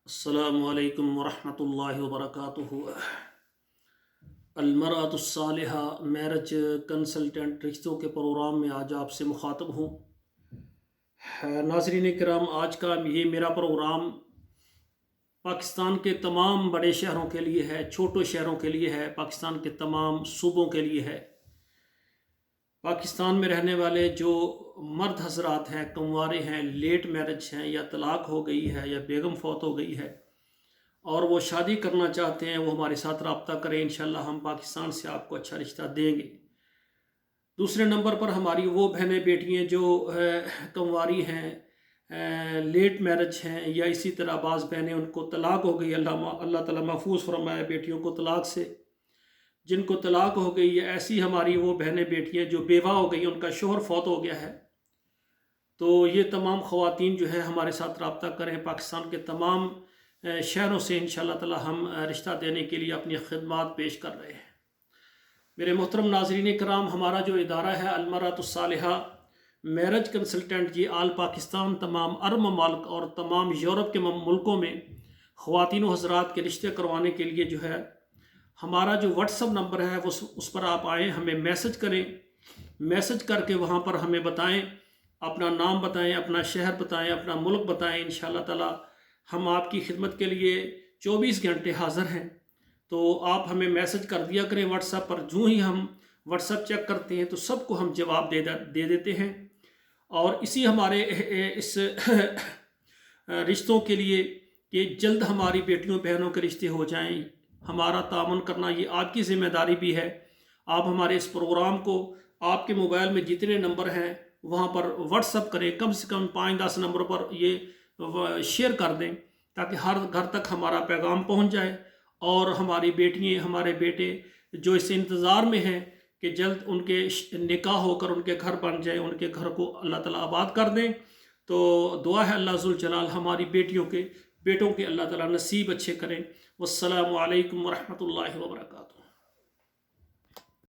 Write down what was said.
السلام علیکم ورحمۃ اللہ وبرکاتہ۔ المرأۃ الصالحہ میرج کنسلٹنٹ رشتوں کے پروگرام میں آج آپ سے مخاطب ہوں۔ ناظرین کرام، آج کا یہ میرا پروگرام پاکستان کے تمام بڑے شہروں کے لیے ہے، چھوٹے شہروں کے لیے ہے، پاکستان کے تمام صوبوں کے لیے ہے۔ پاکستان میں رہنے والے جو مرد حضرات ہیں، کنوارے ہیں، لیٹ میرج ہیں، یا طلاق ہو گئی ہے یا بیگم فوت ہو گئی ہے اور وہ شادی کرنا چاہتے ہیں، وہ ہمارے ساتھ رابطہ کریں، انشاءاللہ ہم پاکستان سے آپ کو اچھا رشتہ دیں گے۔ دوسرے نمبر پر ہماری وہ بہنیں بیٹیاں جو کنواری ہیں، لیٹ میرج ہیں، یا اسی طرح بعض بہنیں ان کو طلاق ہو گئی، اللہ تعالیٰ محفوظ فرمائے بیٹیوں کو طلاق سے۔ جن کو طلاق ہو گئی ہے، ایسی ہماری وہ بہنیں بیٹیاں جو بیوہ ہو گئی، ان کا شوہر فوت ہو گیا ہے، تو یہ تمام خواتین جو ہے ہمارے ساتھ رابطہ کریں۔ پاکستان کے تمام شہروں سے انشاءاللہ تعالی ہم رشتہ دینے کے لیے اپنی خدمات پیش کر رہے ہیں۔ میرے محترم ناظرین کرام، ہمارا جو ادارہ ہے المرأۃ الصالحہ میرج کنسلٹنٹ، یہ آل پاکستان، تمام عرب ممالک اور تمام یورپ کے ملکوں میں خواتین و حضرات کے رشتے کروانے کے لیے جو ہے ہمارا جو واٹس ایپ نمبر ہے اس پر آپ آئیں، ہمیں میسج کریں، میسج کر کے وہاں پر ہمیں بتائیں، اپنا نام بتائیں، اپنا شہر بتائیں، اپنا ملک بتائیں۔ انشاءاللہ تعالی ہم آپ کی خدمت کے لیے 24 گھنٹے حاضر ہیں، تو آپ ہمیں میسج کر دیا کریں واٹس ایپ پر۔ جو ہی ہم واٹس ایپ چیک کرتے ہیں تو سب کو ہم جواب دے دیتے ہیں، اور اسی ہمارے اس رشتوں کے لیے کہ جلد ہماری بیٹیوں بہنوں کے رشتے ہو جائیں، ہمارا تعاون کرنا یہ آپ کی ذمہ داری بھی ہے۔ آپ ہمارے اس پروگرام کو آپ کے موبائل میں جتنے نمبر ہیں وہاں پر واٹس ایپ کریں، کم سے کم 5-10 نمبر پر یہ شیئر کر دیں، تاکہ ہر گھر تک ہمارا پیغام پہنچ جائے، اور ہماری بیٹیاں، ہمارے بیٹے جو اس انتظار میں ہیں کہ جلد ان کے نکاح ہو کر ان کے گھر بن جائیں، ان کے گھر کو اللہ تعالیٰ آباد کر دیں، تو دعا ہے اللہ ذوالجلال ہماری بیٹوں کے اللہ تعالیٰ نصیب اچھے کریں۔ والسلام علیکم ورحمۃ اللہ وبرکاتہ۔